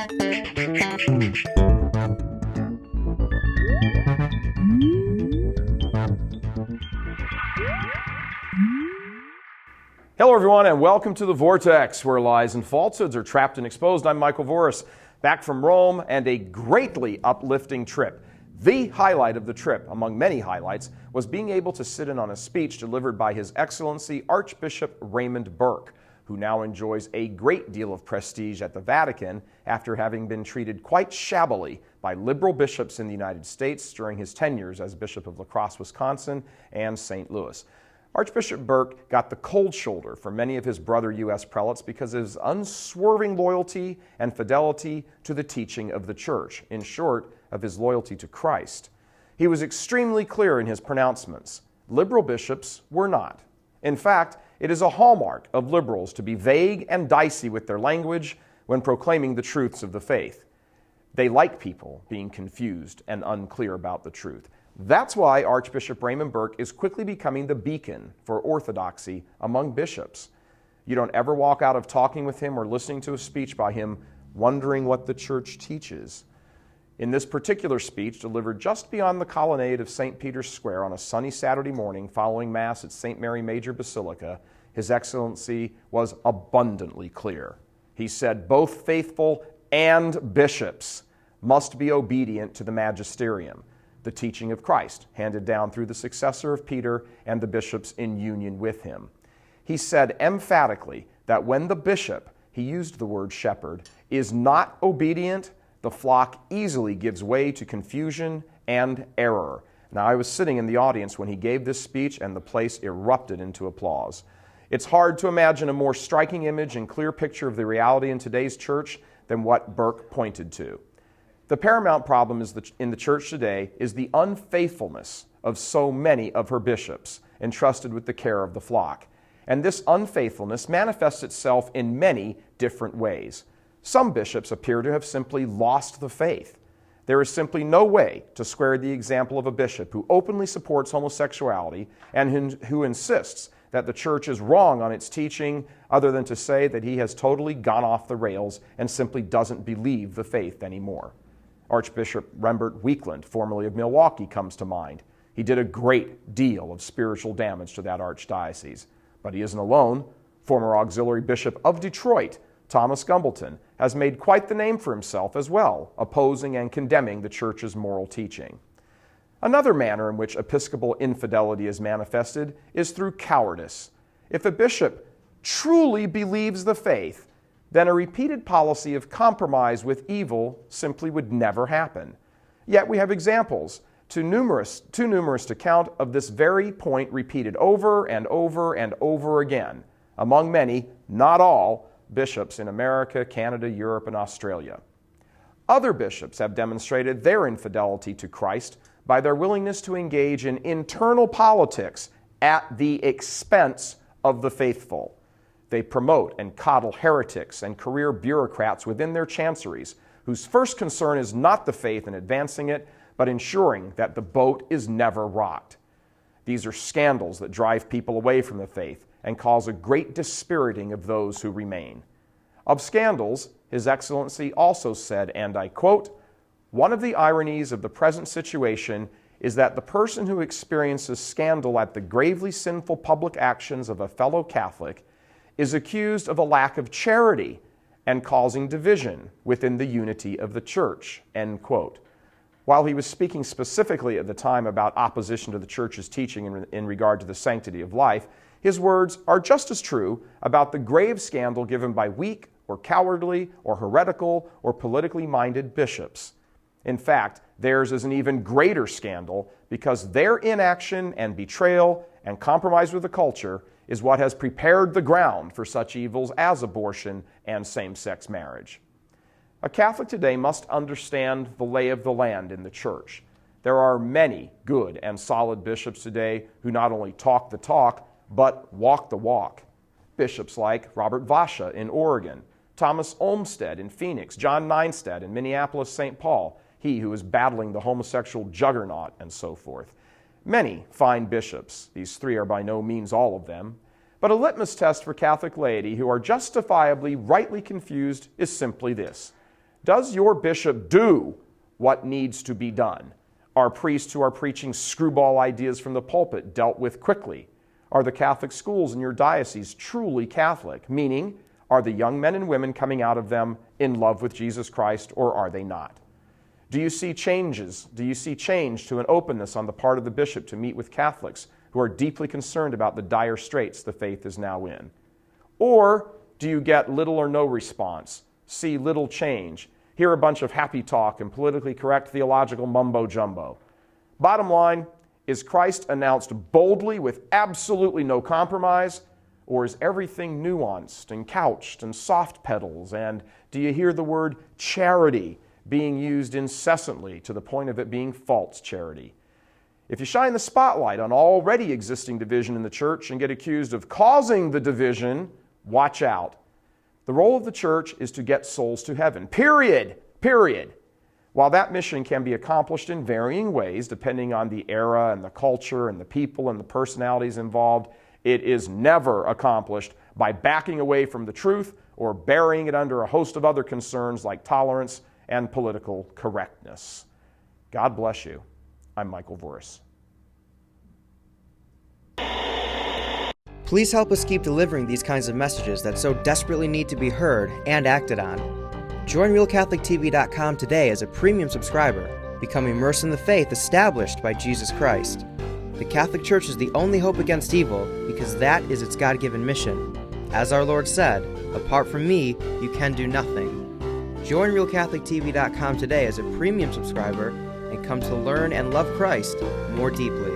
Hello everyone and welcome to The Vortex, where lies and falsehoods are trapped and exposed. I'm Michael Voris, back from Rome and a greatly uplifting trip. The highlight of the trip, among many highlights, was being able to sit in on a speech delivered by His Excellency Archbishop Raymond Burke, who now enjoys a great deal of prestige at the Vatican after having been treated quite shabbily by liberal bishops in the United States during his tenures as Bishop of La Crosse, Wisconsin and St. Louis. Archbishop Burke got the cold shoulder from many of his brother U.S. prelates because of his unswerving loyalty and fidelity to the teaching of the Church, in short, of his loyalty to Christ. He was extremely clear in his pronouncements. Liberal bishops were not. In fact, it is a hallmark of liberals to be vague and dicey with their language when proclaiming the truths of the faith. They like people being confused and unclear about the truth. That's why Archbishop Raymond Burke is quickly becoming the beacon for orthodoxy among bishops. You don't ever walk out of talking with him or listening to a speech by him wondering what the Church teaches. In this particular speech, delivered just beyond the colonnade of St. Peter's Square on a sunny Saturday morning following Mass at St. Mary Major Basilica, His Excellency was abundantly clear. He said both faithful and bishops must be obedient to the magisterium, the teaching of Christ, handed down through the successor of Peter and the bishops in union with him. He said emphatically that when the bishop, he used the word shepherd, is not obedient, the flock easily gives way to confusion and error. Now, I was sitting in the audience when he gave this speech, and the place erupted into applause. It's hard to imagine a more striking image and clear picture of the reality in today's church than what Burke pointed to. The paramount problem in the church today is the unfaithfulness of so many of her bishops entrusted with the care of the flock. And this unfaithfulness manifests itself in many different ways. Some bishops appear to have simply lost the faith. There is simply no way to square the example of a bishop who openly supports homosexuality and who insists that the church is wrong on its teaching, other than to say that he has totally gone off the rails and simply doesn't believe the faith anymore. Archbishop Rembert Weekland, formerly of Milwaukee, comes to mind. He did a great deal of spiritual damage to that archdiocese. But he isn't alone. Former auxiliary bishop of Detroit, Thomas Gumbleton, has made quite the name for himself as well, opposing and condemning the church's moral teaching. Another manner in which episcopal infidelity is manifested is through cowardice. If a bishop truly believes the faith, then a repeated policy of compromise with evil simply would never happen. Yet we have examples, too numerous to count, of this very point repeated over and over and over again among many, not all, bishops in America, Canada, Europe, and Australia. Other bishops have demonstrated their infidelity to Christ by their willingness to engage in internal politics at the expense of the faithful. They promote and coddle heretics and career bureaucrats within their chanceries, whose first concern is not the faith and advancing it, but ensuring that the boat is never rocked. These are scandals that drive people away from the faith and cause a great dispiriting of those who remain. Of scandals, His Excellency also said, and I quote, "One of the ironies of the present situation is that the person who experiences scandal at the gravely sinful public actions of a fellow Catholic is accused of a lack of charity and causing division within the unity of the church," end quote. While he was speaking specifically at the time about opposition to the church's teaching in regard to the sanctity of life, his words are just as true about the grave scandal given by weak or cowardly or heretical or politically minded bishops. In fact, theirs is an even greater scandal because their inaction and betrayal and compromise with the culture is what has prepared the ground for such evils as abortion and same-sex marriage. A Catholic today must understand the lay of the land in the church. There are many good and solid bishops today who not only talk the talk, but walk the walk. Bishops like Robert Vasha in Oregon, Thomas Olmsted in Phoenix, John Neinstedt in Minneapolis-St. Paul, he who is battling the homosexual juggernaut, and so forth. Many fine bishops, these three are by no means all of them, but a litmus test for Catholic laity who are justifiably rightly confused is simply this: Does your bishop do what needs to be done? Are priests who are preaching screwball ideas from the pulpit dealt with quickly? Are the Catholic schools in your diocese truly Catholic? Meaning, are the young men and women coming out of them in love with Jesus Christ, or are they not? Do you see changes? Do you see change to an openness on the part of the bishop to meet with Catholics who are deeply concerned about the dire straits the faith is now in? Or do you get little or no response, see little change, hear a bunch of happy talk and politically correct theological mumbo-jumbo? Bottom line, is Christ announced boldly with absolutely no compromise, or is everything nuanced and couched and soft pedals? And do you hear the word charity being used incessantly to the point of it being false charity? If you shine the spotlight on already existing division in the church and get accused of causing the division, watch out. The role of the church is to get souls to heaven. Period. While that mission can be accomplished in varying ways, depending on the era and the culture and the people and the personalities involved, it is never accomplished by backing away from the truth or burying it under a host of other concerns like tolerance and political correctness. God bless you. I'm Michael Voris. Please help us keep delivering these kinds of messages that so desperately need to be heard and acted on. Join RealCatholicTV.com today as a premium subscriber. Become immersed in the faith established by Jesus Christ. The Catholic Church is the only hope against evil because that is its God-given mission. As our Lord said, apart from me, you can do nothing. Join RealCatholicTV.com today as a premium subscriber and come to learn and love Christ more deeply.